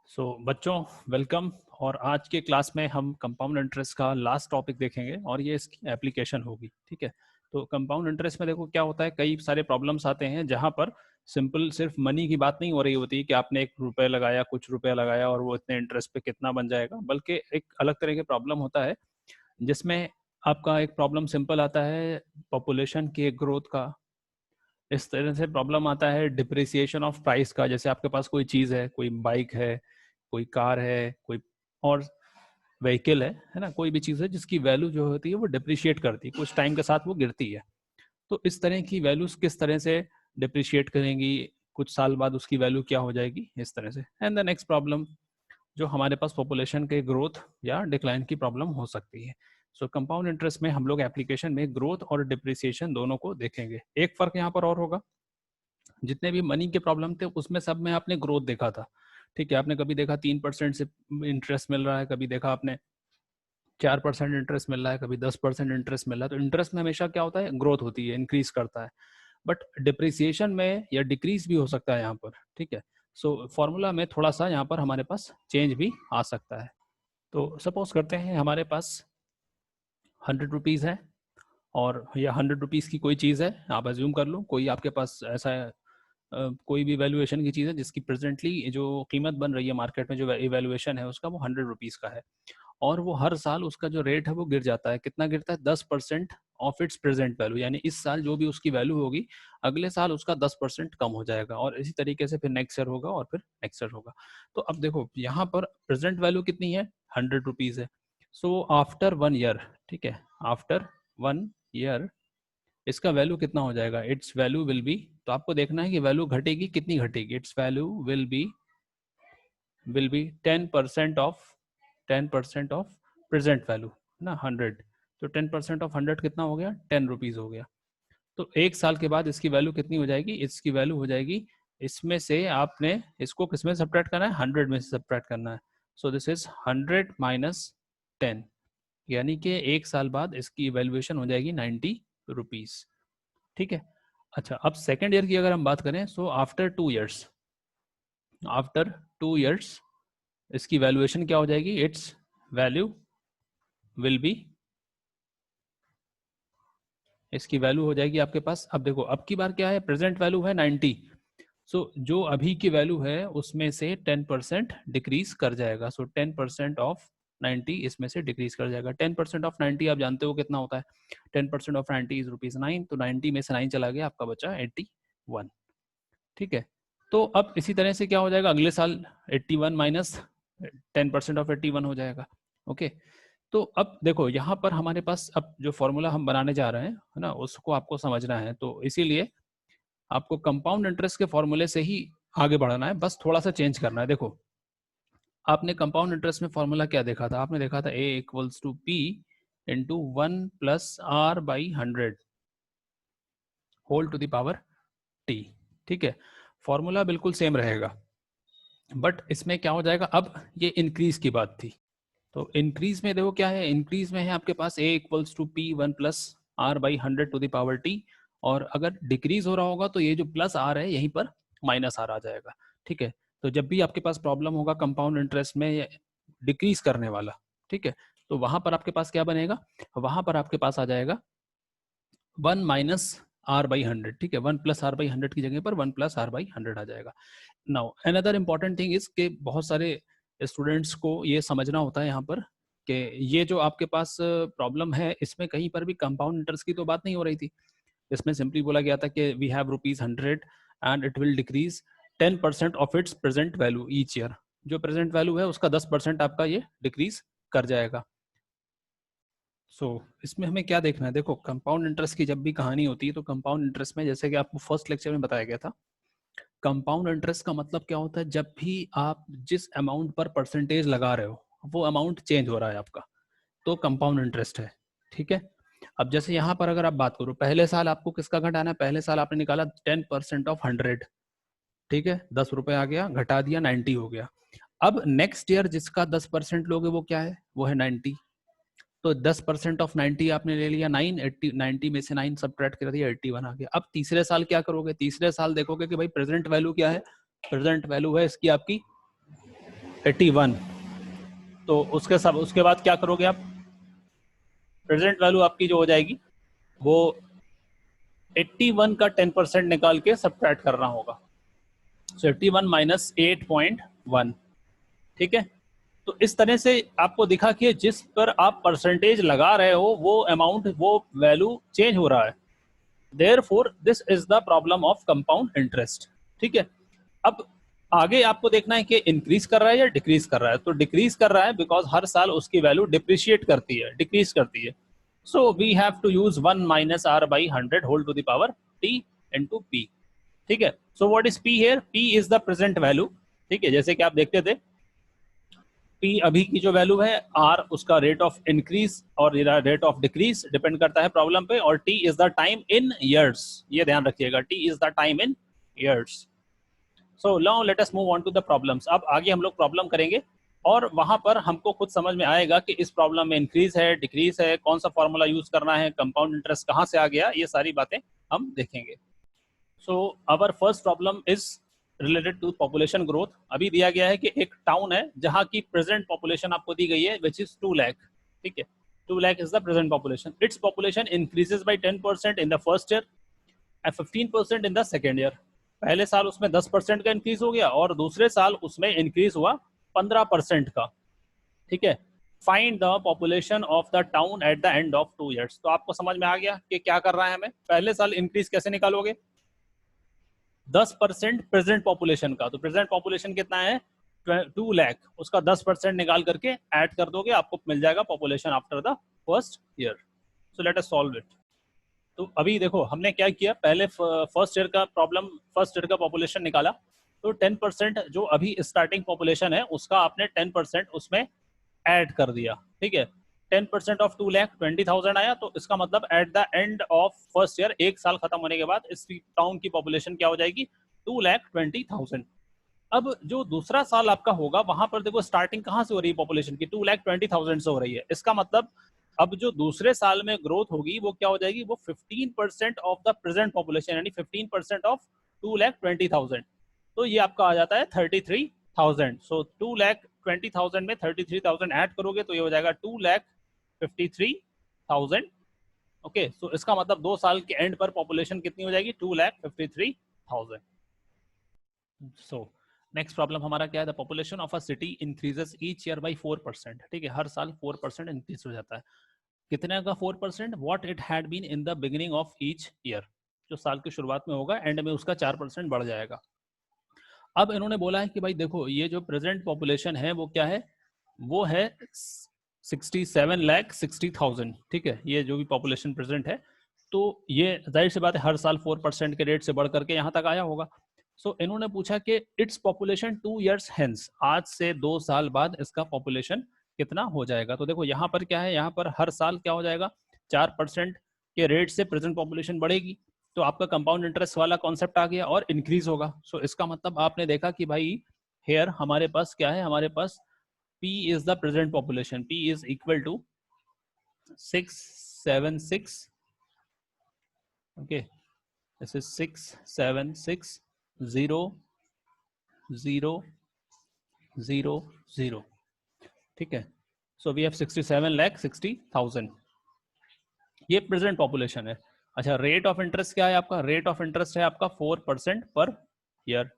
बच्चों वेलकम। और आज के क्लास में हम कंपाउंड इंटरेस्ट का लास्ट टॉपिक देखेंगे और ये इसकी एप्लीकेशन होगी। ठीक है, तो कंपाउंड इंटरेस्ट में देखो क्या होता है, कई सारे प्रॉब्लम्स आते हैं जहां पर सिंपल सिर्फ मनी की बात नहीं हो रही होती कि आपने 1 रुपए लगाया, कुछ रुपया लगाया और वो इतने इंटरेस्ट पे कितना बन जाएगा, बल्कि एक अलग तरह के प्रॉब्लम होता है जिसमें आपका एक प्रॉब्लम सिंपल आता है पॉपुलेशन के ग्रोथ का। इस तरह से प्रॉब्लम आता है डिप्रिसिएशन ऑफ प्राइस का, जैसे आपके पास कोई चीज़ है, कोई बाइक है, कोई कार है, कोई और व्हीकल है ना, कोई भी चीज़ है जिसकी वैल्यू जो होती है वो डिप्रिशिएट करती है, कुछ टाइम के साथ वो गिरती है। तो इस तरह की वैल्यूज किस तरह से डिप्रिशिएट करेंगी, कुछ साल बाद उसकी वैल्यू क्या हो जाएगी, इस तरह से। एंड द नेक्स्ट प्रॉब्लम जो हमारे पास पॉपुलेशन के ग्रोथ या डिक्लाइन की प्रॉब्लम हो सकती है। सो कंपाउंड इंटरेस्ट में हम लोग एप्लीकेशन में ग्रोथ और डिप्रिसिएशन दोनों को देखेंगे। एक फर्क यहाँ पर और होगा, जितने भी मनी के प्रॉब्लम थे उसमें सब में आपने ग्रोथ देखा था। ठीक है, आपने कभी देखा 3% से इंटरेस्ट मिल रहा है, कभी देखा आपने 4% इंटरेस्ट मिल रहा है, कभी 10% इंटरेस्ट मिल रहा है। तो इंटरेस्ट में हमेशा क्या होता है, ग्रोथ होती है, इंक्रीज करता है। बट डिप्रिसिएशन में या डिक्रीज भी हो सकता है यहाँ पर। ठीक है, सो फॉर्मूला में थोड़ा सा यहाँ पर हमारे पास चेंज भी आ सकता है। तो सपोज करते हैं हमारे पास 100 रुपीज़ है और या 100 रुपीज़ की कोई चीज़ है, आप अज्यूम कर लो कोई आपके पास ऐसा कोई भी वैल्यूएशन की चीज़ है जिसकी प्रेजेंटली जो कीमत बन रही है मार्केट में, जो इवैल्यूएशन है उसका, वो 100 रुपीज़ का है। और वो हर साल उसका जो रेट है वो गिर जाता है। कितना गिरता है? 10% ऑफ इट्स प्रेजेंट वैल्यू, यानी इस साल जो भी उसकी वैल्यू होगी अगले साल उसका 10% कम हो जाएगा। और इसी तरीके से फिर नेक्स्ट ईयर होगा और फिर नेक्स्ट ईयर होगा। तो अब देखो यहाँ पर प्रेजेंट वैल्यू कितनी है? 100 रुपीज़ है। सो आफ्टर 1 ईयर, ठीक है, आफ्टर 1 ईयर इसका वैल्यू कितना हो जाएगा? इट्स वैल्यू विल बी, तो आपको देखना है कि वैल्यू घटेगी, कितनी घटेगी? It's value will be 10% of present value ना 100। तो 10% ऑफ 100 कितना हो गया? 10 रुपीज़ हो गया। तो एक साल के बाद इसकी वैल्यू कितनी हो जाएगी? इसकी वैल्यू हो जाएगी, इसमें से आपने इसको किसमें सब्ट्रैक्ट करना है? 100 में से सब्ट्रैक्ट करना है। सो दिस इज 100 माइनस 10, यानी कि एक साल बाद इसकी वैल्यूएशन हो जाएगी 90 रुपीज़। ठीक है, अच्छा अब सेकेंड ईयर की अगर हम बात करें, so after 2 years, after 2 years इसकी वैल्यूएशन क्या हो जाएगी? इट्स वैल्यू विल बी, इसकी वैल्यू हो जाएगी आपके पास, अब देखो अब की बार क्या है, प्रेजेंट वैल्यू है 90। सो जो अभी की वैल्यू है उसमें से 10% डिक्रीज कर जाएगा। सो 10% ऑफ 90 इसमें से डिक्रीज कर जाएगा। 10% ऑफ 90 आप जानते हो कितना होता है? 10% ऑफ 90 इज ₹9। तो 90 में से 9 चला गया, आपका बचा 81। ठीक है, तो अब इसी तरह से क्या हो जाएगा अगले साल? 81 माइनस 10% ऑफ 81 हो जाएगा। ओके, तो अब देखो यहाँ पर हमारे पास अब जो फॉर्मूला हम बनाने जा रहे हैं है ना, उसको आपको समझना है। तो इसीलिए आपको कंपाउंड इंटरेस्ट के फॉर्मूले से ही आगे बढ़ना है, बस थोड़ा सा चेंज करना है। देखो आपने कंपाउंड इंटरेस्ट में फॉर्मूला क्या देखा था? आपने देखा था A equals to P into 1+R/100 whole to the power T। ठीक है, फॉर्मूला बिल्कुल सेम रहेगा, बट इसमें क्या हो जाएगा, अब ये इंक्रीज की बात थी। तो इंक्रीज में देखो क्या है, इंक्रीज में है आपके पास A equals to P 1+R/100 to the power T। और अगर डिक्रीज हो रहा होगा तो ये जो प्लस आर है यहीं पर माइनस आर आ जाएगा। ठीक है, तो जब भी आपके पास प्रॉब्लम होगा कंपाउंड इंटरेस्ट में डिक्रीज करने वाला, ठीक है, तो वहां पर आपके पास क्या बनेगा? वहां पर आपके पास आ जाएगा 1-R/100। ठीक है, 1+R/100 की जगह पर 1+R/100 आ जाएगा। Now another important thing is के बहुत सारे स्टूडेंट्स को ये समझना होता है यहाँ पर कि ये जो आपके पास प्रॉब्लम है इसमें कहीं पर भी कंपाउंड इंटरेस्ट की तो बात नहीं हो रही थी। इसमें सिंपली बोला गया था कि we have ₹100 and it will decrease 10% of its present value each year. जो प्रेजेंट वैल्यू है उसका 10% आपका ये डिक्रीज कर जाएगा। इसमें हमें क्या देखना है? देखो कंपाउंड इंटरेस्ट की जब भी कहानी होती है तो कंपाउंड इंटरेस्ट में, जैसे कि आपको फर्स्ट लेक्चर में बताया गया था, कंपाउंड इंटरेस्ट का मतलब क्या होता है? जब भी आप जिस अमाउंट पर परसेंटेज लगा रहे हो वो अमाउंट चेंज हो रहा है आपका, तो कंपाउंड इंटरेस्ट है। ठीक है, अब जैसे यहाँ पर अगर आप बात करो, पहले साल आपको किसका घटाना है? पहले साल आपने निकाला 10% ऑफ 100। ठीक है, 10 रुपए आ गया, घटा दिया, 90 हो गया। अब नेक्स्ट ईयर जिसका 10% लोगे वो क्या है? वो है 90। तो 10% ऑफ 90 आपने ले लिया 9, 80, 90 में से 9 सब्ट्रैक्ट कर दिया, 81 आ गया। अब तीसरे साल क्या करोगे? तीसरे साल देखोगे कि भाई प्रेजेंट वैल्यू क्या है? प्रेजेंट वैल्यू है इसकी आपकी 81, तो उसके बाद क्या करोगे आप? प्रेजेंट वैल्यू आपकी जो हो जाएगी वो 81 का 10% निकाल के सब्ट्रैक्ट करना होगा। सो 81 माइनस 8.1, ठीक है। तो इस तरह से आपको दिखा कि जिस पर आप परसेंटेज लगा रहे हो वो अमाउंट, वो वैल्यू चेंज हो रहा है। Therefore this is the problem of compound interest, ठीक है। अब आगे आपको देखना है कि इंक्रीज कर रहा है या डिक्रीज कर रहा है। तो डिक्रीज कर रहा है बिकॉज हर साल उसकी वैल्यू डिप्रिशिएट करती है, डिक्रीज करती है। So we have to use 1 minus R by 100 whole to the power T into P, ठीक है। So what is P here? P is the present value, ठीक है। जैसे कि आप देखते थे पी अभी की जो वैल्यू है, आर उसका रेट ऑफ इंक्रीज और रेट ऑफ डिक्रीज डिपेंड करता है प्रॉब्लम पे, और T is the time in years, ये ध्यान रखिएगा, T is the time in years. So now let us move on to the problems. अब आगे हम लोग प्रॉब्लम करेंगे और वहां पर हमको खुद समझ में आएगा कि इस प्रॉब्लम में इंक्रीज है, डिक्रीज है, कौन सा फॉर्मूला यूज करना है, कंपाउंड इंटरेस्ट कहाँ से आ गया, ये सारी बातें हम देखेंगे। So our first problem is related to population growth. अभी दिया गया है कि एक टाउन है जहां की प्रेजेंट पॉपुलेशन आपको दी गई है विच इज 2 लाख, ठीक है। 2 lakh is the present population. Its population increases by 10% in the first year and 15% in the second year. पहले साल उसमें 10% का इंक्रीज हो गया और दूसरे साल उसमें इंक्रीज हुआ 15% का, ठीक है। Find the population of the town at the end of 2 years. तो आपको समझ में आ गया कि क्या कर रहा है हमें। पहले साल इंक्रीज कैसे निकालोगे? 10% प्रेजेंट पॉपुलेशन का। तो प्रेजेंट पॉपुलेशन कितना है? 2 लाख, उसका 10% निकाल करके ऐड कर दोगे, आपको मिल जाएगा population after the first year. So let us solve it. तो अभी देखो हमने क्या किया, पहले फर्स्ट ईयर का प्रॉब्लम, फर्स्ट ईयर का पॉपुलेशन निकाला। तो 10% जो अभी स्टार्टिंग पॉपुलेशन है उसका आपने 10% उसमें ऐड कर दिया, ठीक है। 10% ऑफ 2 लाख 20,000 आया। तो इसका मतलब at the end of first year, एक साल खत्म होने के बाद इस टाउन की पॉपुलेशन क्या हो जाएगी? 2,20,000। अब जो दूसरा साल आपका होगा वहां पर देखो स्टार्टिंग कहां से हो रही है पॉपुलेशन की? 2,20,000 से हो रही है। इसका मतलब अब जो दूसरे साल में ग्रोथ होगी वो क्या हो जाएगी? वो 15% ऑफ द प्रेजेंट पॉपुलेशन, यानी 15% ऑफ 2,20,000। तो ये आपका आ जाता है 33,000। सो 2,20,000 में 33,000 ऐड करोगे तो ये हो जाएगा 2,53,000। ओके, सो इसका मतलब 2 साल के एंड पर पॉपुलेशन कितनी हो जाएगी? 2,53,000। सो नेक्स्ट प्रॉब्लम हमारा क्या है? The population of a city increases each year by 4%, ठीक है। हर साल 4% इंक्रीज हो जाता है। कितने का 4%? What it had been in the beginning of each year. जो साल की शुरुआत में होगा एंड में उसका 4% बढ़ जाएगा। अब इन्होंने बोला है कि भाई देखो ये जो प्रेजेंट पॉपुलेशन है वो क्या है? वो है 67,60,000, ठीक है। ये जो भी पॉपुलेशन प्रेजेंट है, तो ये जाहिर सी बात है हर साल 4% के रेट से बढ़ करके यहाँ तक आया होगा। सो इन्होंने पूछा कि इट्स पॉपुलेशन 2 ईयर्स हेंस, आज से 2 साल बाद इसका पॉपुलेशन कितना हो जाएगा। तो देखो यहाँ पर क्या है, यहाँ पर हर साल क्या हो जाएगा? 4% के रेट से प्रेजेंट पॉपुलेशन बढ़ेगी। तो आपका कंपाउंड इंटरेस्ट वाला कॉन्सेप्ट आ गया और इंक्रीज होगा। सो इसका मतलब आपने देखा कि भाई हेयर हमारे पास क्या है? हमारे पास P is the present population. P is equal to 676. Okay, this is 676,000,000. ठीक है। So we have 67,60,000. ये प्रेजेंट पॉपुलेशन है। अच्छा, रेट ऑफ इंटरेस्ट क्या है आपका? रेट ऑफ इंटरेस्ट है आपका 4% पर ईयर,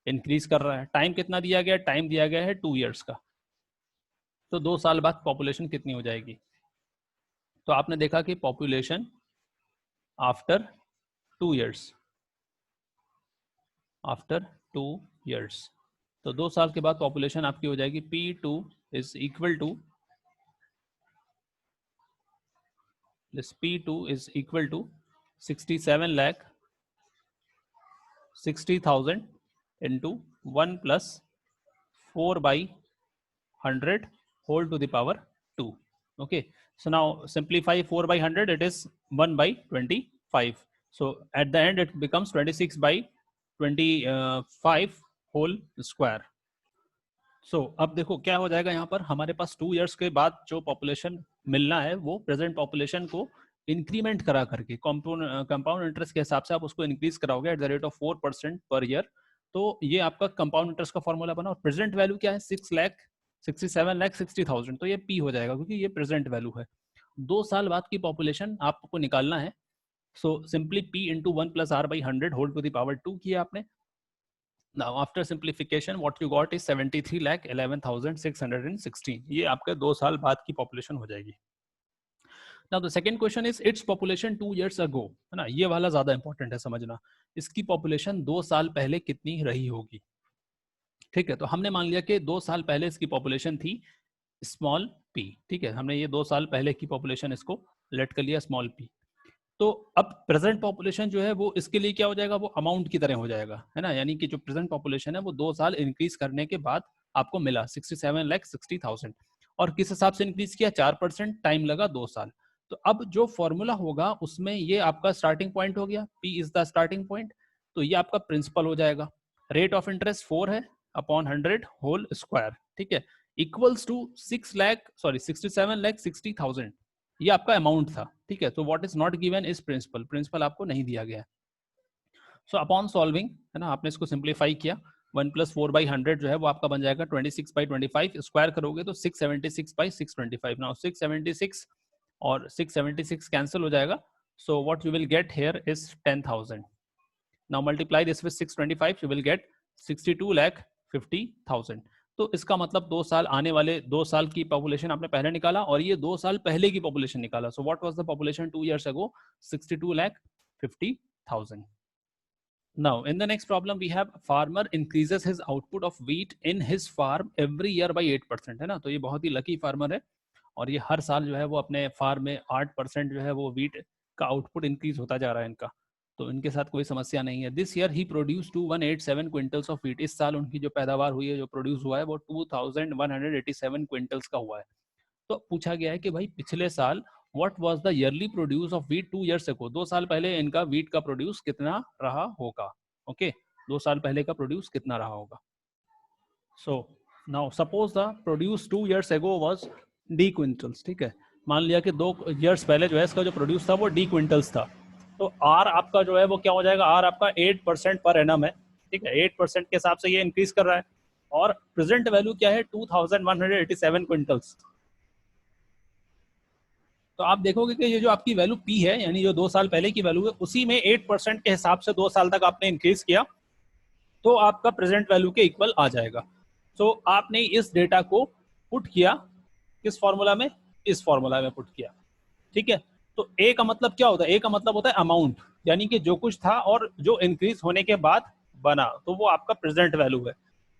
इंक्रीज कर रहा है। टाइम कितना दिया गया? टाइम दिया गया है 2 ईयर्स का। तो 2 साल बाद पॉपुलेशन कितनी हो जाएगी? तो आपने देखा कि population after 2 years, after 2 years, तो 2 साल के बाद पॉपुलेशन आपकी हो जाएगी P2 is equal to, this P2 is equal to 67,60,000 into 1 plus 4/100 whole to the power 2. Okay, so now simplify 4/100, it is 1/25. So at the end it becomes 26/25 whole square. So अब देखो क्या हो जाएगा, यहाँ पर हमारे पास 2 ईयर्स के बाद जो पॉपुलेशन मिलना है वो प्रेजेंट पॉपुलेशन को इंक्रीमेंट करा करके कंपाउंड इंटरेस्ट के हिसाब से आप उसको इंक्रीज कराओगे at the rate of 4% per year. तो ये आपका कंपाउंड इंटरेस्ट का फॉर्मूला बना। और प्रेजेंट वैल्यू क्या है 6,67,60,000, तो ये पी हो जाएगा क्योंकि ये प्रेजेंट वैल्यू है। 2 साल बाद की पॉपुलेशन आपको निकालना है। So simply p into 1 plus r by 100 whole to the power 2 किया आपने। Now after simplification what you got is 73,11,616। ये आपके 2 साल बाद की पॉपुलेशन हो जाएगी। Now the second question is its population 2 years ago, है ना, ये वाला ज्यादा इंपॉर्टेंट है समझना। इसकी पॉपुलेशन 2 साल पहले कितनी रही होगी। ठीक है, तो हमने मान लिया कि 2 साल पहले इसकी पॉपुलेशन थी स्मॉल p। ठीक है, हमने ये 2 साल पहले की पॉपुलेशन इसको लेट कर लिया स्मॉल p। तो अब प्रेजेंट पॉपुलेशन जो है वो इसके लिए क्या हो जाएगा, वो अमाउंट की तरह हो जाएगा, है ना। यानी कि जो प्रेजेंट पॉपुलेशन है वो 2 साल इंक्रीज करने के बाद आपको मिला 67,60,000। और किस हिसाब से इंक्रीज किया, 4%, टाइम लगा 2 साल। तो अब जो फॉर्मूला होगा उसमें ये आपका स्टार्टिंग पॉइंट हो गया, P is the starting point. तो ये आपका प्रिंसिपल हो जाएगा। रेट ऑफ इंटरेस्ट 4 है अपॉन 100 होल स्क्वायर, ठीक है, इक्वल्स टू 67,60,000। ये आपका अमाउंट था। ठीक है, तो what is not given is principal. Principal आपको नहीं दिया गया है। सो अपॉन सॉल्विंग, है ना, आपने इसको सिंप्लीफाई किया। 1 + 4/100 जो है वो आपका बन जाएगा 26/25। स्क्वायर करोगे तो 676/625। नाउ 676 और 676 कैंसिल हो जाएगा। So what you will get here is 10,000। Now multiply this with 625, you will get 62,50,000। तो इसका मतलब 2 साल आने वाले 2 साल की पॉपुलेशन आपने पहले निकाला और ये 2 साल पहले की पॉपुलेशन निकाला। So what was the population 2 years ago? 62,50,000. Now in the next problem we have farmer increases his output of wheat in his farm every year by 8%, है ना। तो ये बहुत ही लकी फार्मर है और ये हर साल जो है वो अपने फार्म में 8% जो है वो व्हीट का आउटपुट इंक्रीज होता जा रहा है इनका। तो इनके साथ कोई समस्या नहीं है। This year he produce 2187 quintals of wheat. इस साल उनकी जो पैदावार हुई है, जो प्रोड्यूस हुआ है, वो 2187 क्विंटल्स का हुआ है। तो पूछा गया है कि भाई पिछले साल what was the yearly produce of wheat 2 years ago। 2 साल पहले इनका व्हीट का प्रोड्यूस कितना रहा होगा। ओके, 2 साल पहले का प्रोड्यूस कितना रहा होगा। So now suppose the produce 2 years ago was D quintals. ठीक है, मान लिया कि 2 years पहले जो है इसका जो प्रोड्यूस था वो डी क्विंटल्स था। तो आर आपका जो है वो क्या हो जाएगा, आर आपका 8% पर एनम है। ठीक है, 8% के हिसाब से ये इंक्रीज कर रहा है। और प्रेजेंट वैल्यू क्या है, 2187 क्विंटल्स। तो आप देखोगे कि ये जो आपकी वैल्यू पी है, यानी जो 2 साल पहले की वैल्यू है, उसी में 8% के हिसाब से 2 साल तक आपने इंक्रीज किया तो आपका प्रेजेंट वैल्यू के इक्वल आ जाएगा। तो आपने इस डेटा को पुट किया किस फॉर्मूला में, इस फॉर्मूला में पुट किया। ठीक है, तो ए का मतलब क्या होता है, ए का मतलब होता है अमाउंट, यानी कि जो कुछ था और जो इंक्रीज होने के बाद बना, तो वो आपका प्रेजेंट वैल्यू है।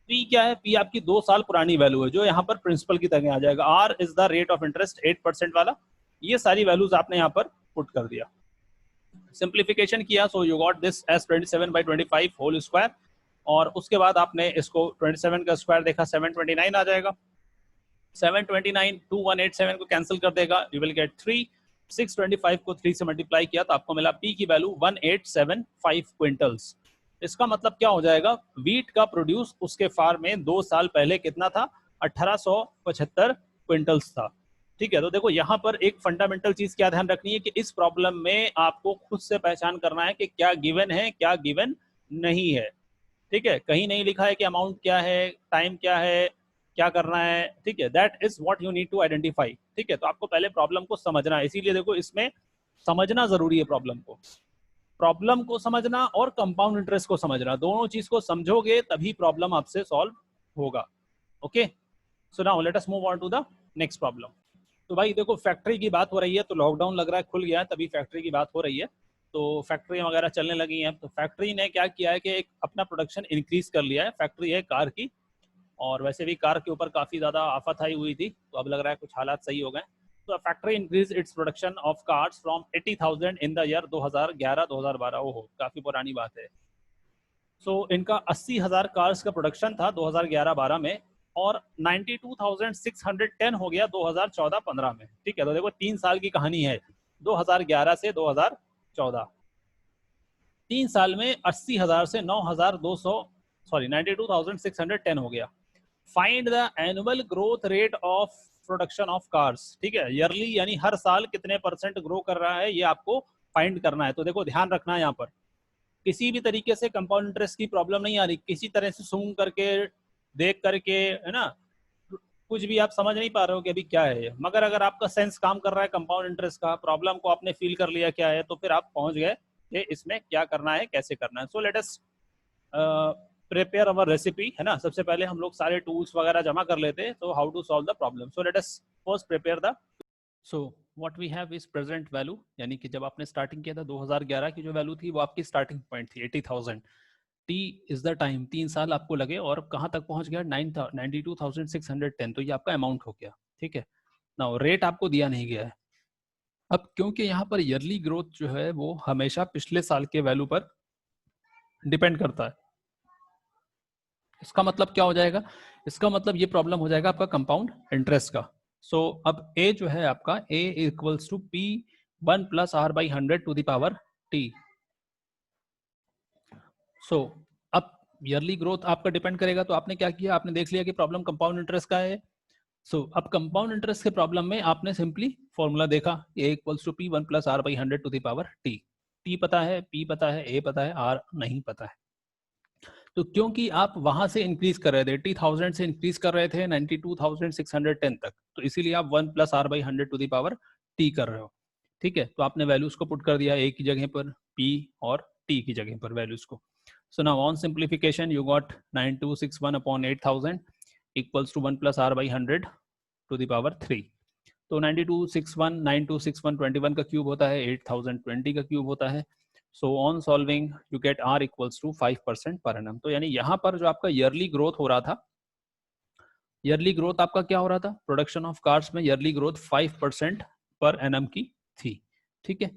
पी क्या है, पी आपकी 2 साल पुरानी वैल्यू है जो यहाँ पर प्रिंसिपल की तरह आ जाएगा। R is the rate of interest 8% वाला। ये सारी वैल्यूज आपने यहाँ पर पुट कर दिया, सिंप्लीफिकेशन किया। So you got this as 27/25 whole square. और उसके बाद आपने इसको 27 का स्क्वायर देखा 729 आ जाएगा। 729 2187 को कैंसिल कर देगा, यू विल गेट 3। 625 को 3 से मल्टीप्लाई किया तो आपको मिला पी की वैल्यू 1875 क्विंटल्स। इसका मतलब क्या हो जाएगा, व्हीट का प्रोड्यूस उसके फार्म में 2 साल पहले कितना था, 1875 क्विंटल्स था। ठीक है, तो देखो यहाँ पर एक फंडामेंटल चीज क्या ध्यान रखनी है कि इस प्रॉब्लम में आपको खुद से पहचान करना है कि क्या गिवन है क्या गिवन नहीं है। ठीक है, कहीं नहीं लिखा है कि अमाउंट क्या है, टाइम क्या है, क्या करना है। ठीक है, that is what you need to identify. ठीक है, तो आपको पहले प्रॉब्लम को समझना है, इसीलिए देखो इसमें समझना जरूरी है। प्रॉब्लम को समझना और कंपाउंड इंटरेस्ट को समझना, दोनों चीज को समझोगे तभी प्रॉब्लम आपसे सॉल्व होगा। Okay, so now let us move on to the next problem. तो भाई देखो फैक्ट्री की बात हो रही है, तो लॉकडाउन लग रहा है खुल गया है, तभी फैक्ट्री की बात हो रही है। तो फैक्ट्री वगैरह चलने लगी हैं। तो फैक्ट्री ने क्या किया है कि एक अपना प्रोडक्शन इंक्रीज कर लिया है। फैक्ट्री है कार की, और वैसे भी कार के ऊपर काफी ज्यादा आफत आई हुई थी, तो अब लग रहा है कुछ हालात सही हो गए। तो factory increase its production of cars from 80,000 in the year 2011-2012। ओहो, काफी पुरानी बात है। सो इनका 80,000 कार्स का प्रोडक्शन था 2011-12 में, और 92,610 हो गया 2014-15 में। ठीक है, तो देखो 3 साल की कहानी है, 2011 से 2014। 3 साल में 80,000 से 92,610 हो गया। Find the annual growth rate of production of cars. ठीक है, ईयरली यानी हर साल कितने % ग्रो कर रहा है, ये आपको फाइंड करना है। तो देखो ध्यान रखना है यहाँ पर किसी भी तरीके से कंपाउंड इंटरेस्ट की प्रॉब्लम नहीं आ रही, किसी तरह से सूंघ करके देख करके, है ना, कुछ भी आप समझ नहीं पा रहे हो कि अभी क्या है ये। मगर अगर आपका सेंस काम कर रहा है कंपाउंड इंटरेस्ट का, प्रॉब्लम को आपने फील कर लिया क्या है, तो फिर आप पहुंच गए कि इसमें क्या करना है, कैसे करना है। सो लेट अस प्रिपेयर अवर रेसिपी, है ना। सबसे पहले हम लोग सारे टूल्स वगैरह जमा कर लेते हैं, तो how to solve the problem. So let us first prepare the, so what we have is present value, यानी कि जब आपने स्टार्टिंग किया था 2011 की जो वैल्यू थी वो आपकी स्टार्टिंग पॉइंट थी 80,000। टी इज द टाइम, 3 साल आपको लगे और कहाँ तक पहुंच गया 92,610, तो ये आपका अमाउंट हो गया, ठीक है। नाउ रेट आपको दिया नहीं गया है। अब क्योंकि यहाँ पर ईयरली ग्रोथ जो है वो हमेशा पिछले साल के वैल्यू पर डिपेंड करता है। इसका मतलब क्या हो जाएगा, इसका मतलब ये प्रॉब्लम हो जाएगा आपका कंपाउंड इंटरेस्ट का। सो अब ए जो है आपका, A equals to P 1 plus R by 100 to the power T. So अब ईयरली ग्रोथ आपका डिपेंड करेगा, तो आपने क्या किया, आपने देख लिया कि प्रॉब्लम कंपाउंड इंटरेस्ट का है। सो अब कंपाउंड इंटरेस्ट के प्रॉब्लम में आपने सिंपली फॉर्मूला देखा, A equals to P 1 plus R by 100 to the power T. T पता है, पी पता है, ए पता है, आर नहीं पता है। तो क्योंकि आप वहां से इंक्रीज कर रहे थे, 80,000 से इंक्रीज कर रहे थे 92,610 तक, तो इसीलिए आप 1 plus R by 100 to the power T कर रहे हो, ठीक है। तो आपने वैल्यूज को पुट कर दिया, ए की जगह पर पी और टी की जगह पर वैल्यूज को। So now on simplification you got 9261 upon 8000 equals to 1 plus R by 100 to the power 3। तो 9261 21 का क्यूब होता है, 8020 का क्यूब होता है। So on solving you get R equals to 5% per annum. तो यानी यहाँ पर जो आपका ईयरली ग्रोथ हो रहा था, ईयरली ग्रोथ आपका क्या हो रहा था, प्रोडक्शन ऑफ कार्स में ईयरली ग्रोथ 5% पर एनम की थी, ठीक है।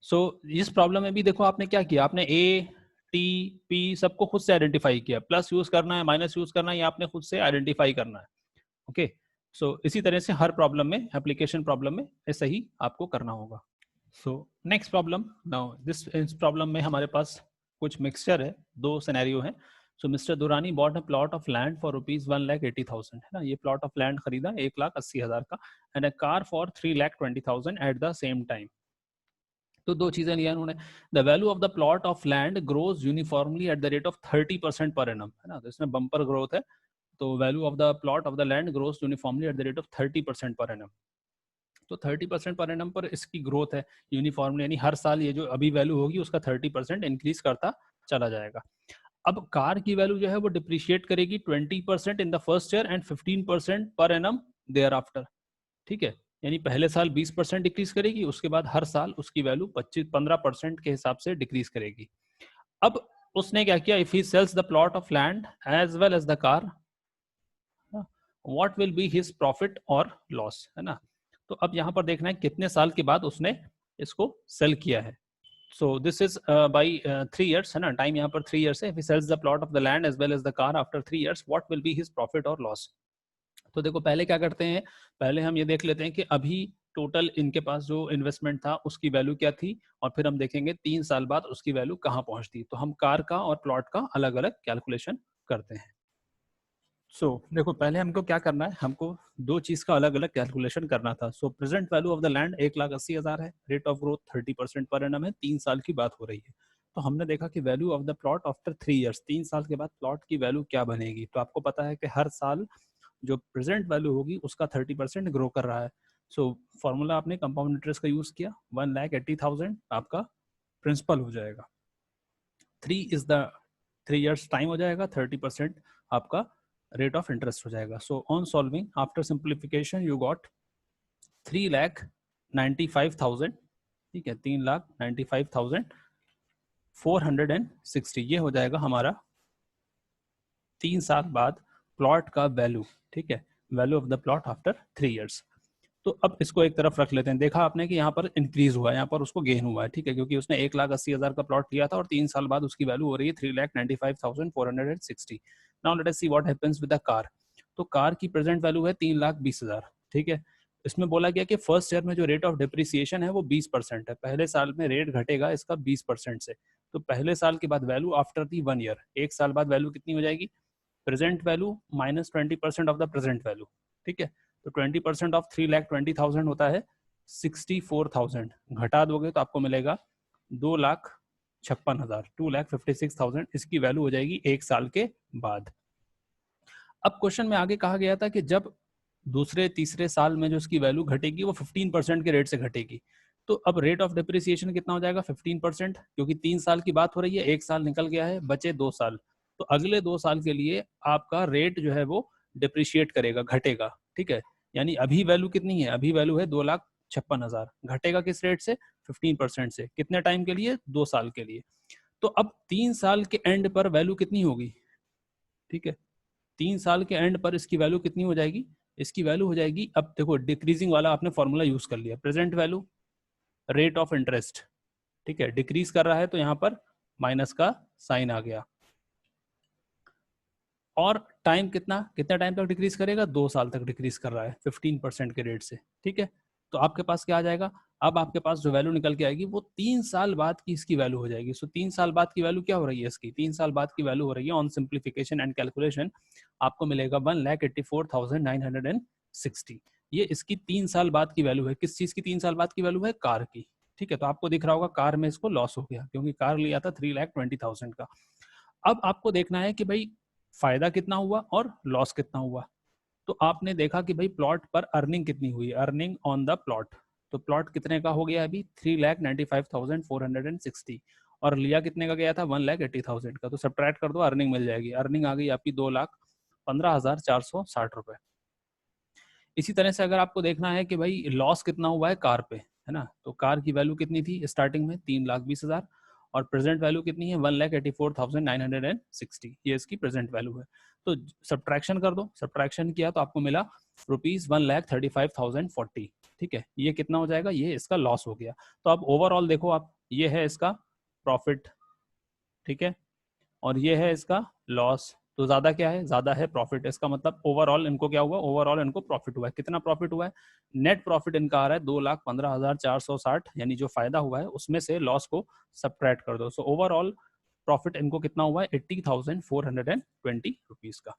सो इस प्रॉब्लम में भी देखो आपने क्या किया, आपने ए टी पी सबको खुद से आइडेंटिफाई किया, प्लस यूज करना है माइनस यूज करना है, ये आपने खुद से आइडेंटिफाई करना है, ओके। सो इसी तरह से हर प्रॉब्लम में, एप्लीकेशन प्रॉब्लम में ऐसा ही आपको करना होगा। सो नेक्स्ट प्रॉब्लम, नाउ इस प्रॉब्लम में हमारे पास कुछ मिक्सचर है, दो सिनेरियो है। So mister Durrani bought a plot of land for rupees 1,80,000, है ना, ये प्लॉट ऑफ लैंड खरीदा 1,80,000 का, and a car for 3,20,000 at the same time. तो दो चीजें लिया उन्होंने। The value of the plot of land grows uniformly at the rate of 30% per annum, है ना, तो इसमें बम्पर ग्रोथ है। तो value of the plot of the land grows uniformly at the rate of 30% per annum. तो 30% per annum पर इसकी growth है यूनिफॉर्मली, यानी हर साल ये जो अभी वैल्यू होगी उसका 30% इंक्रीज करता चला जाएगा। अब कार की वैल्यू जो है वो डिप्रिशिएट करेगी 20% in the first year and 15% per annum there after, ठीक है। यानी पहले साल 20% डिक्रीज करेगी, उसके बाद हर साल उसकी वैल्यू 15% के हिसाब से डिक्रीज करेगी। अब उसने क्या किया, if he sells the plot of land as well as the car, what will be his profit और लॉस, है ना। तो अब यहाँ पर देखना है कितने साल के बाद उसने इसको सेल किया है। So this is by 3 years, है ना, टाइम यहाँ पर 3 years है। If he sells the plot of the land as well as the car after 3 years, what will be his profit और लॉस। तो देखो पहले क्या करते हैं, पहले हम ये देख लेते हैं कि अभी टोटल इनके पास जो इन्वेस्टमेंट था उसकी वैल्यू क्या थी, और फिर हम देखेंगे 3 साल बाद उसकी वैल्यू कहाँ पहुंचती। तो हम कार का और प्लॉट का अलग अलग कैलकुलेशन करते हैं। सो देखो पहले हमको क्या करना है, हमको दो चीज का अलग अलग कैलकुलेशन करना था। सो present value of the land 1,80,000 है, rate of growth 30% per annum है, 3 साल की बात हो रही है। तो हमने देखा कि value of the plot after 3 years, 3 साल के बाद प्लॉट की वैल्यू क्या बनेगी। तो आपको पता है कि हर साल जो प्रेजेंट वैल्यू होगी उसका 30% ग्रो कर रहा है। सो फॉर्मूला आपने कंपाउंड इंटरेस्ट का यूज किया, 1,80,000 आपका प्रिंसिपल हो जाएगा, 3 years टाइम हो जाएगा, 30% आपका रेट ऑफ इंटरेस्ट हो जाएगा। सो on solving after simplification you got 3,95,000, ठीक है, 3,95,460, ये हो जाएगा हमारा 3 साल बाद प्लॉट का वैल्यू, ठीक है, value of the plot after 3 years। तो अब इसको एक तरफ रख लेते हैं। देखा आपने कि यहाँ पर इंक्रीज हुआ है, यहाँ पर उसको गेन हुआ है, ठीक है, क्योंकि उसने 1,80,000 का प्लॉट लिया था और 3 साल बाद उसकी वैल्यू हो रही है 3,95,460। Now let us see what happens with the car. तो कार की प्रेजेंट वैल्यू है 3,20,000, ठीक है। इसमें बोला गया कि फर्स्ट ईयर में जो रेट ऑफ डिप्रिसिएशन है वो 20% है, पहले साल में रेट घटेगा इसका 20% से। तो पहले साल के बाद वैल्यू आफ्टर दी 1 year, एक साल बाद वैल्यू कितनी हो जाएगी, present value minus 20% of the present value, ठीक है। तो 20% ऑफ 3,20,000 होता है 64,000, घटा दोगे तो आपको मिलेगा 2,00,000 56,000, 2,56,000 इसकी वैल्यू हो जाएगी 1 साल के बाद। अब क्वेश्चन में आगे कहा गया था कि जब दूसरे तीसरे साल में जो इसकी वैल्यू घटेगी वो 15% के रेट से घटेगी। तो अब रेट ऑफ डिप्रिसिएशन कितना हो जाएगा? 15%, क्योंकि 3 साल की बात हो रही है, 1 साल निकल गया है, बचे 2 साल। तो अगले 2 साल के लिए आपका रेट जो है वो डिप्रिशिएट करेगा, घटेगा, ठीक है। यानी अभी वैल्यू कितनी है? अभी वैल्यू है 2,56,000, घटेगा किस रेट से? 15% से। कितने टाइम के लिए? 2 साल के लिए। तो अब 3 साल के एंड पर वैल्यू कितनी होगी? ठीक है, 3 साल के एंड पर इसकी वैल्यू कितनी हो जाएगी? इसकी वैल्यू हो जाएगी, अब देखो डिक्रीजिंग वाला आपने फॉर्मूला यूज कर लिया, present value rate of interest, ठीक है, डिक्रीज कर रहा है तो यहाँ पर माइनस का साइन आ गया। और टाइम कितना टाइम तक डिक्रीज करेगा? 2 साल तक डिक्रीज कर रहा है 15% के रेट से, ठीक है। तो आपके पास क्या आ जाएगा? अब आपके पास जो वैल्यू निकल के आएगी वो 3 साल बाद की इसकी वैल्यू हो जाएगी। सो 3 साल बाद की वैल्यू क्या हो रही है इसकी? 3 साल बाद की वैल्यू हो रही है ऑन सिंप्लीफिकेशन एंड कैलकुलेशन आपको मिलेगा 1,84,960। ये इसकी 3 साल बाद की वैल्यू है। किस चीज की 3 साल बाद की वैल्यू है? कार की, ठीक है। तो आपको दिख रहा होगा कार में इसको लॉस हो गया, क्योंकि कार लिया था 3,20,000 का। अब आपको देखना है कि भाई फायदा कितना हुआ और लॉस कितना हुआ। तो आपने देखा कि भाई प्लॉट पर अर्निंग कितनी हुई, अर्निंग ऑन द प्लॉट। तो प्लॉट कितने का हो गया अभी? 3,95,460, और लिया कितने का गया था? 1,80,000 का। तो सब्ट्रैक्ट कर दो, अर्निंग मिल जाएगी। अर्निंग आ गई आपकी 2,15,460 रुपए। इसी तरह से अगर आपको देखना है कि भाई लॉस कितना हुआ है कार पे, है ना, तो कार की वैल्यू कितनी थी स्टार्टिंग में? 3,20,000, और प्रेजेंट वैल्यू कितनी है? 1,84,960, ये इसकी प्रेजेंट वैल्यू है। तो सब्ट्रैक्शन कर दो, सब्ट्रैक्शन किया तो आपको मिला ₹1,35,040, ठीक है। ये कितना हो जाएगा? ये इसका लॉस हो गया। तो अब ओवरऑल देखो आप, ये है इसका प्रॉफिट, ठीक है, और ये है इसका लॉस। तो ज्यादा क्या है? ज्यादा है प्रॉफिट। इसका मतलब ओवरऑल इनको क्या हुआ? ओवरऑल इनको प्रॉफिट हुआ है। कितना प्रॉफिट हुआ है? नेट प्रॉफिट इनका आ रहा है 2,15,460, यानी जो फायदा हुआ है उसमें से लॉस को सब्ट्रैक्ट कर दो। सो ओवरऑल प्रॉफिट इनको कितना हुआ है? 80,420 रुपीज का।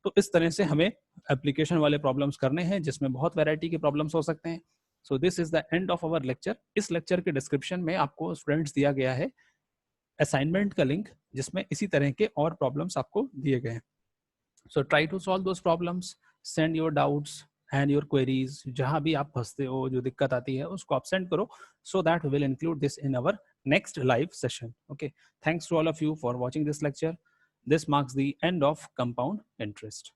तो इस तरह से हमें एप्लीकेशन वाले प्रॉब्लम्स करने हैं, जिसमें बहुत वैरायटी के प्रॉब्लम्स हो सकते हैं। So this is the end of our lecture. इस लेक्चर के डिस्क्रिप्शन में आपको स्टूडेंट्स दिया गया है असाइनमेंट का लिंक, जिसमें इसी तरह के और प्रॉब्लम्स आपको दिए गए हैं। So try to solve those problems, send your doubts and your queries. जहां भी आप फंसते हो, जो दिक्कत आती है, उसको आप सेंड करो, so that we will include this in our next live session. Okay, thanks to all of you for watching this lecture. This marks the end of compound interest.